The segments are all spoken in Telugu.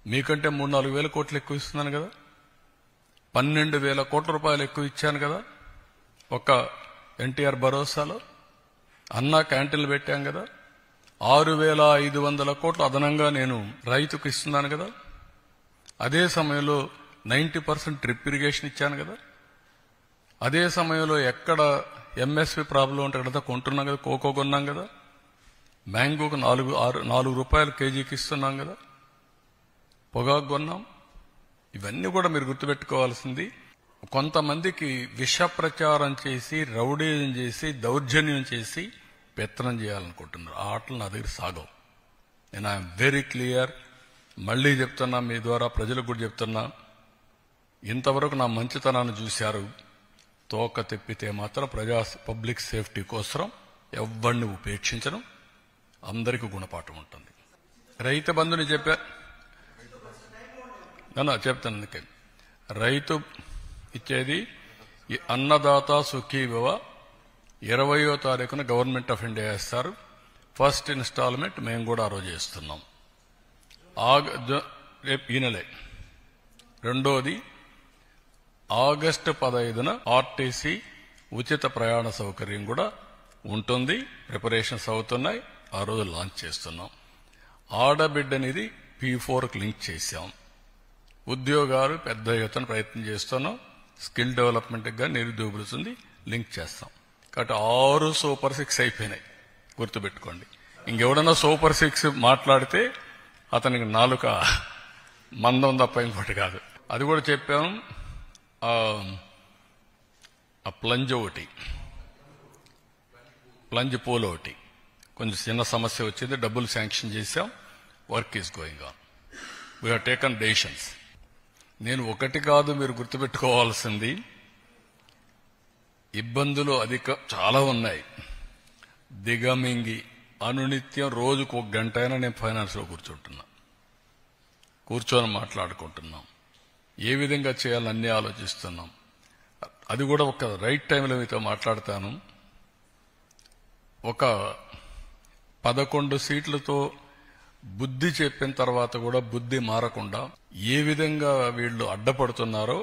మీకంటే 3-4 వేల కోట్లు ఎక్కువ ఇస్తున్నాను కదా, 12,000 కోట్ల రూపాయలు ఎక్కువ ఇచ్చాను కదా. ఒక ఎన్టీఆర్ భరోసాలో అన్నా క్యాంటీన్లు పెట్టాం కదా. 6,500 కోట్లు అదనంగా నేను రైతుకు ఇస్తున్నాను కదా. అదే సమయంలో 90% డ్రిప్ ఇరిగేషన్ ఇచ్చాను కదా. అదే సమయంలో ఎక్కడ ఎంఎస్పి ప్రాబ్లం ఉంటే అక్కడ కొంటున్నాం కదా, కోకో కొన్నాం కదా. మ్యాంగోకు 4 రూపాయలు కేజీకి ఇస్తున్నాం కదా, పొగాకు కొన్నాం. ఇవన్నీ కూడా మీరు గుర్తుపెట్టుకోవాల్సింది. కొంతమందికి విష ప్రచారం చేసి, రౌడీజం చేసి, దౌర్జన్యం చేసి పెత్తనం చేయాలనుకుంటున్నారు. ఆ ఆటలు నా దగ్గర సాగవు. నేను ఐఎమ్ వెరీ క్లియర్. మళ్లీ చెప్తున్నా, మీ ద్వారా ప్రజలకు కూడా చెప్తున్నా, ఇంతవరకు నా మంచితనాన్ని చూశారు. తోక తెప్పితే మాత్రం పబ్లిక్ సేఫ్టీ కోసం ఎవరిని ఉపేక్షించడం, అందరికీ గుణపాఠం ఉంటుంది. రైతు బంధుని చెప్తాను. అందుకే రైతు ఇచ్చేది అన్నదాత సుఖీభవ 20వ తారీఖున గవర్నమెంట్ ఆఫ్ ఇండియా ఇస్తారు. ఫస్ట్ ఇన్స్టాల్మెంట్ మేము కూడా ఆ రోజు ఇస్తున్నాం. రేపు ఈ నెలే. రెండోది ఆగస్టు 15న ఆర్టీసీ ఉచిత ప్రయాణ సౌకర్యం కూడా ఉంటుంది. ప్రిపరేషన్స్ అవుతున్నాయి. ఆ రోజు లాంచ్ చేస్తున్నాం. ఆడబిడ్డ అనేది P4కి లింక్ చేశాం. ఉద్యోగాలు పెద్ద ఎత్తున ప్రయత్నం చేస్తున్నాం. స్కిల్ డెవలప్మెంట్గా నిరుద్యోగులుంది లింక్ చేస్తాం. కాబట్టి 6 సూపర్ 6 అయిపోయినాయి. గుర్తుపెట్టుకోండి. ఇంకెవడన్నా సూపర్ 6 మాట్లాడితే అతనికి నాలుక మందం తప్ప ఇంకోటి కాదు. అది కూడా చెప్పాము. ఆ ప్లంజ్ పూల్ ఒకటి కొంచెం చిన్న సమస్య వచ్చింది. డబ్బులు శాంక్షన్ చేశాం. Work is going on. We have taken decisions. నేను ఒకటి కాదు, మీరు గుర్తుపెట్టుకోవాల్సింది, ఇబ్బందులు చాలా ఉన్నాయి. దిగమింగి అనునిత్యం రోజుకు 1 గంట అయినా నేను ఫైనాన్స్లో కూర్చొని మాట్లాడుకుంటున్నాం. ఏ విధంగా చేయాలని అన్నీ ఆలోచిస్తున్నాం. అది కూడా ఒక రైట్ టైంలో మీతో మాట్లాడతాను. ఒక 11 సీట్లతో బుద్ధి చెప్పిన తర్వాత కూడా బుద్ధి మారకుండా ఏ విధంగా వీళ్ళు అడ్డపడుతున్నారో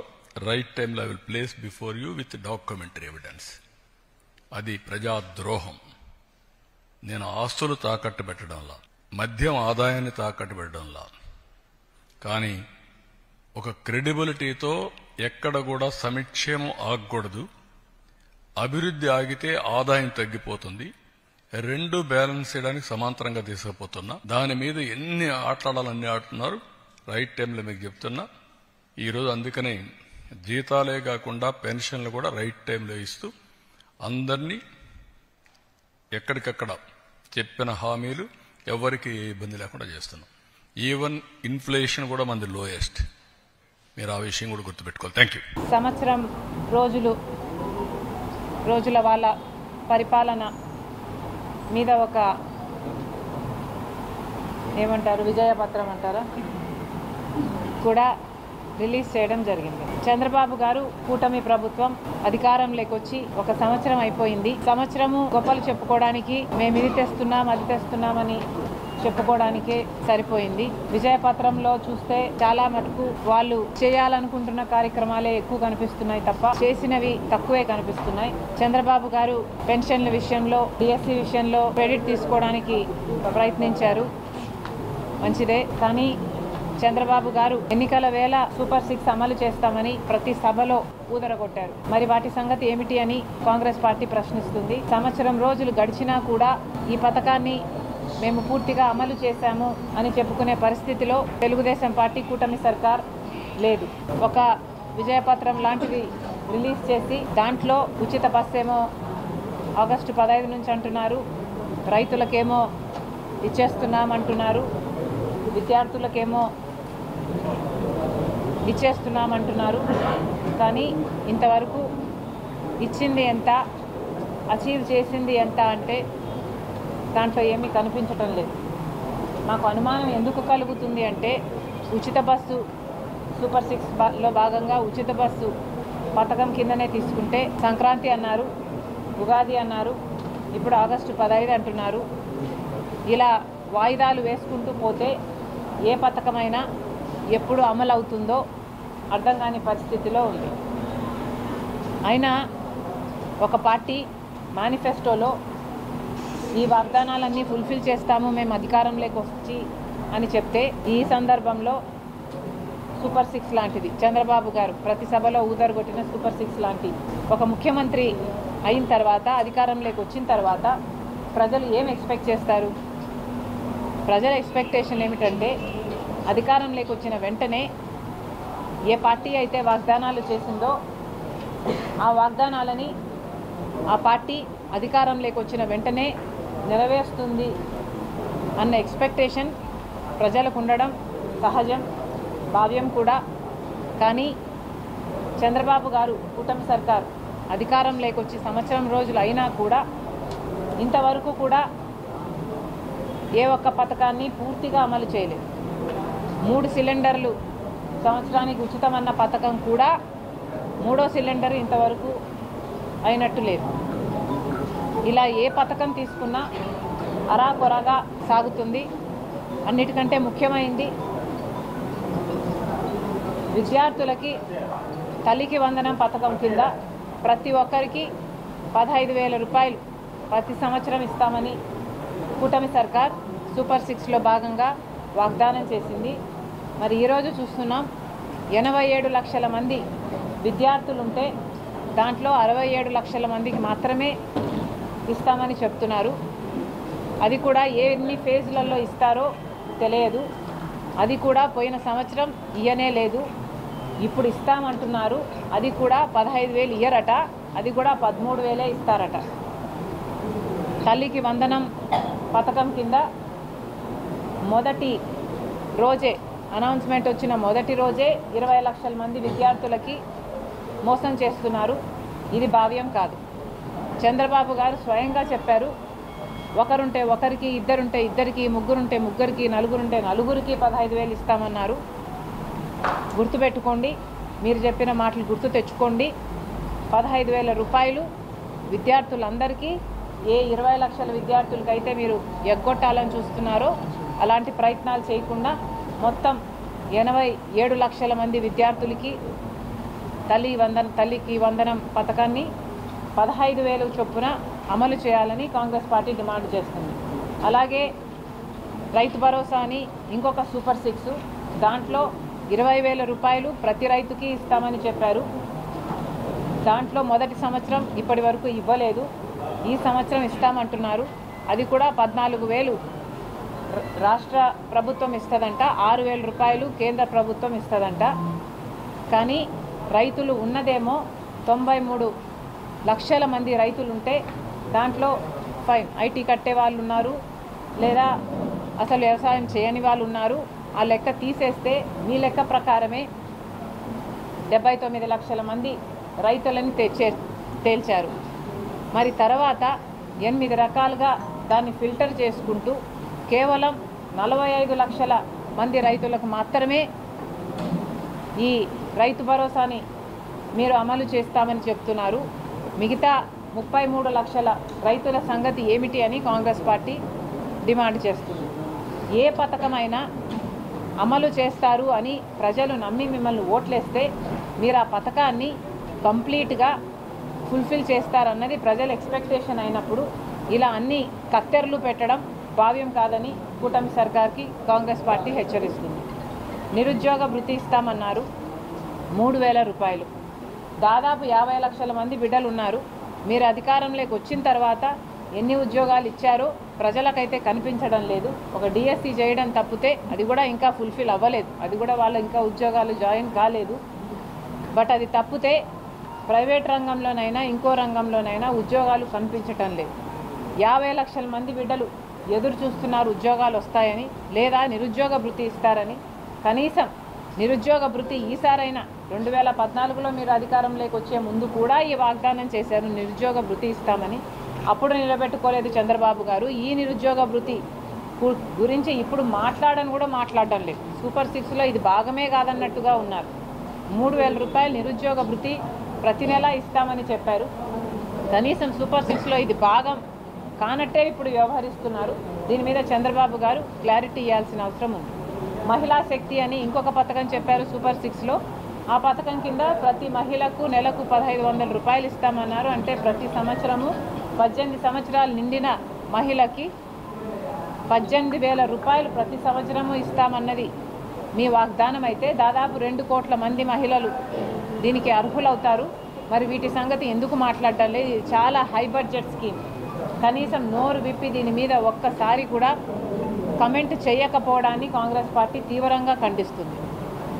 రైట్ టైంలో I will place before you with documentary evidence. అది ప్రజాద్రోహం. నేను ఆస్తులు తాకట్టు పెట్టడంలా, మద్యం ఆదాయాన్ని తాకట్టు పెట్టడంలా, కానీ ఒక క్రెడిబిలిటీతో ఎక్కడ కూడా సంక్షేమం ఆగకూడదు. అభివృద్ధి ఆగితే ఆదాయం తగ్గిపోతుంది. 2 బ్యాలెన్స్ చేయడానికి సమాంతరంగా తీసుకుపోతున్నా. దాని మీద ఎన్ని ఆటలాడాలన్నీ ఆడుతున్నారు. రైట్ టైంలో మీకు చెప్తున్నా. ఈరోజు అందుకనే జీతాలే కాకుండా పెన్షన్లు కూడా రైట్ టైంలో ఇస్తూ అందరినీ ఎక్కడికక్కడ చెప్పిన హామీలు ఎవరికి ఏ ఇబ్బంది లేకుండా చేస్తున్నాం. ఈవెన్ ఇన్ఫ్లేషన్ కూడా మనది లోయెస్ట్. మీరు ఆ విషయం కూడా గుర్తుపెట్టుకోవాలి. Thank you. సంవత్సరం రోజుల వాళ్ళ పరిపాలన మీద ఒక ఏమంటారు, విజయపత్రం అంటారా, కూడా రిలీజ్ చేయడం జరిగింది. చంద్రబాబు గారు కూటమి ప్రభుత్వం అధికారంలోకి వచ్చి 1 సంవత్సరం అయిపోయింది. సంవత్సరము గొప్పలు చెప్పుకోవడానికి మేము ఇది తెస్తున్నాం అది తెస్తున్నామని చెప్పుకోవడానికే సరిపోయింది. విజయపత్రంలో చూస్తే చాలా మటుకు వాళ్ళు చేయాలనుకుంటున్న కార్యక్రమాలే ఎక్కువ కనిపిస్తున్నాయి తప్ప చేసినవి తక్కువే కనిపిస్తున్నాయి. చంద్రబాబు గారు పెన్షన్ల విషయంలో, డిఎస్సి విషయంలో క్రెడిట్ తీసుకోవడానికి ప్రయత్నించారు, మంచిదే. కానీ చంద్రబాబు గారు ఎన్నికల వేళ సూపర్ 6 అమలు చేస్తామని ప్రతి సభలో ఊదరగొట్టారు. మరి వాటి సంగతి ఏమిటి అని కాంగ్రెస్ పార్టీ ప్రశ్నిస్తుంది. సంవత్సరం రోజులు గడిచినా కూడా ఈ పథకాన్ని మేము పూర్తిగా అమలు చేశాము అని చెప్పుకునే పరిస్థితిలో తెలుగుదేశం పార్టీ కూటమి సర్కార్ లేదు. ఒక విజయపత్రం లాంటిది రిలీజ్ చేసి దాంట్లో ఉచిత బస్సు ఏమో ఆగస్టు 15 నుంచి అంటున్నారు, రైతులకేమో ఇచ్చేస్తున్నామంటున్నారు, విద్యార్థులకేమో ఇచ్చేస్తున్నామంటున్నారు. కానీ ఇంతవరకు ఇచ్చింది ఎంత, అచీవ్ చేసింది ఎంత అంటే దాంట్లో ఏమీ కనిపించటం లేదు. మాకు అనుమానం ఎందుకు కలుగుతుంది అంటే ఉచిత బస్సు సూపర్ 6లో భాగంగా ఉచిత బస్సు పథకం కిందనే తీసుకుంటే సంక్రాంతి అన్నారు, ఉగాది అన్నారు, ఇప్పుడు ఆగస్టు 15 అంటున్నారు. ఇలా వాయిదాలు వేసుకుంటూ పోతే ఏ పథకమైనా ఎప్పుడు అమలు అవుతుందో అర్థం కాని పరిస్థితిలో ఉంది. అయినా ఒక పార్టీ మేనిఫెస్టోలో ఈ వాగ్దానాలన్నీ ఫుల్ఫిల్ చేస్తాము మేము అధికారంలోకి వచ్చి అని చెప్తే, ఈ సందర్భంలో సూపర్ 6 లాంటిది చంద్రబాబు గారు ప్రతి సభలో ఊదరగొట్టిన సూపర్ 6 లాంటి ఒక ముఖ్యమంత్రి అయిన తర్వాత, అధికారంలోకి వచ్చిన తర్వాత ప్రజలు ఏం ఎక్స్పెక్ట్ చేస్తారు? ప్రజల ఎక్స్పెక్టేషన్ ఏమిటంటే, అధికారంలోకి వచ్చిన వెంటనే ఏ పార్టీ అయితే వాగ్దానాలు చేసిందో ఆ వాగ్దానాలని ఆ పార్టీ అధికారంలోకి వచ్చిన వెంటనే నెరవేరుస్తుంది అన్న ఎక్స్పెక్టేషన్ ప్రజలకు ఉండడం సహజం, భావ్యం కూడా. కానీ చంద్రబాబు గారు కూటమి సర్కార్ అధికారంలోకి వచ్చి సంవత్సరం రోజులు అయినా కూడా ఇంతవరకు కూడా ఏ ఒక్క పథకాన్ని పూర్తిగా అమలు చేయలేదు. 3 సిలిండర్లు సంవత్సరానికి ఉచితమన్న పథకం కూడా 3వ సిలిండర్ ఇంతవరకు అయినట్టు లేదు. ఇలా ఏ పథకం తీసుకున్నా అరాకొరగా సాగుతుంది. అన్నిటికంటే ముఖ్యమైనది విద్యార్థులకి తల్లికి వందనం పథకం కింద ప్రతి ఒక్కరికి 15,000 రూపాయలు ప్రతి సంవత్సరం ఇస్తామని కూటమి సర్కార్ సూపర్ 6లో భాగంగా వాగ్దానం చేసింది. మరి ఈరోజు చూస్తున్నాం 87 లక్షల మంది విద్యార్థులుంటే దాంట్లో 67 లక్షల మందికి మాత్రమే ఇస్తామని చెప్తున్నారు. అది కూడా ఎన్ని ఫేజ్లలో ఇస్తారో తెలియదు. అది కూడా పోయిన సంవత్సరం ఇయ్యనే లేదు, ఇప్పుడు ఇస్తామంటున్నారు. అది కూడా 15,000 ఇయ్యరట, అది కూడా 13,000 ఇస్తారట. తల్లికి వందనం పథకం కింద మొదటి రోజే అనౌన్స్మెంట్ వచ్చిన మొదటి రోజే 20 లక్షల మంది విద్యార్థులకి మోసం చేస్తున్నారు. ఇది భావ్యం కాదు. చంద్రబాబు గారు స్వయంగా చెప్పారు, ఒకరుంటే ఒకరికి, ఇద్దరుంటే ఇద్దరికి, ముగ్గురుంటే ముగ్గురికి, నలుగురుంటే నలుగురికి 15,000 ఇస్తామన్నారు. గుర్తుపెట్టుకోండి, మీరు చెప్పిన మాటలు గుర్తు తెచ్చుకోండి. 15,000 రూపాయలు విద్యార్థులందరికీ, ఏ 20 లక్షల విద్యార్థులకైతే మీరు ఎగ్గొట్టాలని చూస్తున్నారో అలాంటి ప్రయత్నాలు చేయకుండా మొత్తం 87 లక్షల మంది విద్యార్థులకి తల్లికి వందనం పథకాన్ని 15,000 చొప్పున అమలు చేయాలని కాంగ్రెస్ పార్టీ డిమాండ్ చేస్తుంది. అలాగే రైతు భరోసా అని ఇంకొక సూపర్ 6, దాంట్లో 20,000 రూపాయలు ప్రతి రైతుకి ఇస్తామని చెప్పారు. దాంట్లో మొదటి సంవత్సరం ఇప్పటి వరకు ఇవ్వలేదు, ఈ సంవత్సరం ఇస్తామంటున్నారు. అది కూడా 14,000 రాష్ట్ర ప్రభుత్వం ఇస్తుందంట, 6,000 రూపాయలు కేంద్ర ప్రభుత్వం ఇస్తుందంట. కానీ రైతులు ఉన్నదేమో 93 లక్షల మంది రైతులుంటే దాంట్లో ఐటీ కట్టే వాళ్ళు ఉన్నారు, లేదా అసలు వ్యవసాయం చేయని వాళ్ళు ఉన్నారు. ఆ లెక్క తీసేస్తే మీ లెక్క ప్రకారమే 79 లక్షల మంది రైతులని తేల్చారు. మరి తర్వాత 8 రకాలుగా దాన్ని ఫిల్టర్ చేసుకుంటూ కేవలం 45 లక్షల మంది రైతులకు మాత్రమే ఈ రైతు భరోసాని మీరు అమలు చేస్తామని చెప్తున్నారు. మిగతా 33 లక్షల రైతుల సంగతి ఏమిటి అని కాంగ్రెస్ పార్టీ డిమాండ్ చేస్తుంది. ఏ పథకమైనా అమలు చేస్తారు అని ప్రజలు నమ్మి మిమ్మల్ని ఓట్లేస్తే మీరు ఆ పథకాన్ని కంప్లీట్గా ఫుల్ఫిల్ చేస్తారన్నది ప్రజల ఎక్స్పెక్టేషన్ అయినప్పుడు ఇలా అన్ని కత్తెరలు పెట్టడం భావ్యం కాదని కూటమి సర్కార్కి కాంగ్రెస్ పార్టీ హెచ్చరిస్తుంది. నిరుద్యోగ భృతి ఇస్తామన్నారు, 3,000 రూపాయలు. దాదాపు 50 లక్షల మంది బిడ్డలు ఉన్నారు. మీరు అధికారంలోకి వచ్చిన తర్వాత ఎన్ని ఉద్యోగాలు ఇచ్చారో ప్రజలకైతే కనిపించడం లేదు. ఒక డిఎస్సి చేయడం తప్పితే అది కూడా ఇంకా ఫుల్ఫిల్ అవ్వలేదు, అది కూడా వాళ్ళు ఇంకా ఉద్యోగాలు జాయిన్ కాలేదు. బట్ అది తప్పితే ప్రైవేట్ రంగంలోనైనా ఇంకో రంగంలోనైనా ఉద్యోగాలు కనిపించటం లేదు. 50 లక్షల మంది బిడ్డలు ఎదురు చూస్తున్నారు ఉద్యోగాలు వస్తాయని, లేదా నిరుద్యోగ భృతి ఇస్తారని. కనీసం నిరుద్యోగ భృతి ఈసారైనా 2014లో మీరు అధికారంలోకి వచ్చే ముందు కూడా ఈ వాగ్దానం చేశారు నిరుద్యోగ భృతి ఇస్తామని. అప్పుడు నిలబెట్టుకోలేదు చంద్రబాబు గారు. ఈ నిరుద్యోగ భృతి గురించి ఇప్పుడు మాట్లాడడం లేదు. సూపర్ 6లో ఇది భాగమే కాదన్నట్టుగా ఉన్నారు. 3,000 రూపాయలు నిరుద్యోగ భృతి ప్రతి నెల ఇస్తామని చెప్పారు. కనీసం సూపర్ 6లో ఇది భాగం కానట్టే ఇప్పుడు వ్యవహరిస్తున్నారు. దీని మీద చంద్రబాబు గారు క్లారిటీ ఇవ్వాల్సిన అవసరం ఉంది. మహిళా శక్తి అని ఇంకొక పథకం చెప్పారు సూపర్ 6లో. ఆ పథకం కింద ప్రతి మహిళకు నెలకు 1,500 రూపాయలు ఇస్తామన్నారు. అంటే ప్రతి సంవత్సరము 18 సంవత్సరాలు నిండిన మహిళకి 18,000 రూపాయలు ప్రతి సంవత్సరము ఇస్తామన్నది మీ వాగ్దానం అయితే దాదాపు 2 కోట్ల మంది మహిళలు దీనికి అర్హులవుతారు. మరి వీటి సంగతి ఎందుకు మాట్లాడటం లేదు? ఇది చాలా హై బడ్జెట్ స్కీమ్. కనీసం నోరు విప్పి దీని మీద ఒక్కసారి కూడా కమెంట్ చేయకపోవడాన్ని కాంగ్రెస్ పార్టీ తీవ్రంగా ఖండిస్తుంది.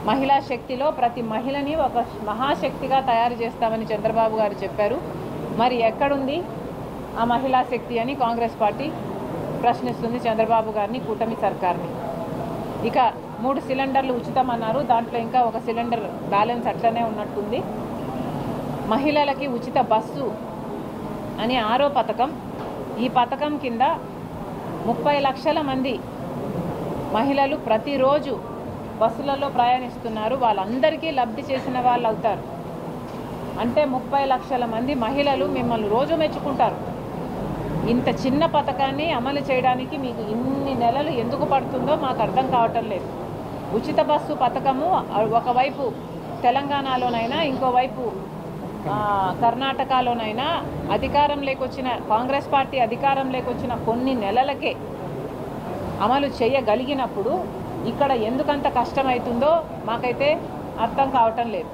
మహిళా శక్తిలో ప్రతి మహిళని ఒక మహాశక్తిగా తయారు చేస్తామని చంద్రబాబు గారు చెప్పారు. మరి ఎక్కడుంది ఆ మహిళా శక్తి అని కాంగ్రెస్ పార్టీ ప్రశ్నిస్తుంది చంద్రబాబు గారిని, కూటమి సర్కార్ని. ఇక 3 సిలిండర్లు ఉచితం అన్నారు. దాంట్లో ఇంకా ఒక సిలిండర్ బ్యాలెన్స్ అట్లనే ఉన్నట్టుంది. మహిళలకి ఉచిత బస్సు అని 6వ పథకం. ఈ పథకం కింద 30 లక్షల మంది మహిళలు ప్రతిరోజు బస్సులలో ప్రయాణిస్తున్నారు. వాళ్ళందరికీ లబ్ధి చేసిన వాళ్ళు అవుతారు. అంటే 30 లక్షల మంది మహిళలు మిమ్మల్ని రోజు మెచ్చుకుంటారు. ఇంత చిన్న పథకాన్ని అమలు చేయడానికి మీకు ఇన్ని నెలలు ఎందుకు పడుతుందో మాకు అర్థం కావటం లేదు. ఉచిత బస్సు పథకము ఒకవైపు తెలంగాణలోనైనా ఇంకోవైపు కర్ణాటకలోనైనా అధికారంలోకి వచ్చిన కాంగ్రెస్ పార్టీ అధికారంలోకి వచ్చిన కొన్ని నెలలకే అమలు చేయగలిగినప్పుడు ఇక్కడ ఎందుకంత కష్టమవుతుందో మాకైతే అర్థం కావటం లేదు.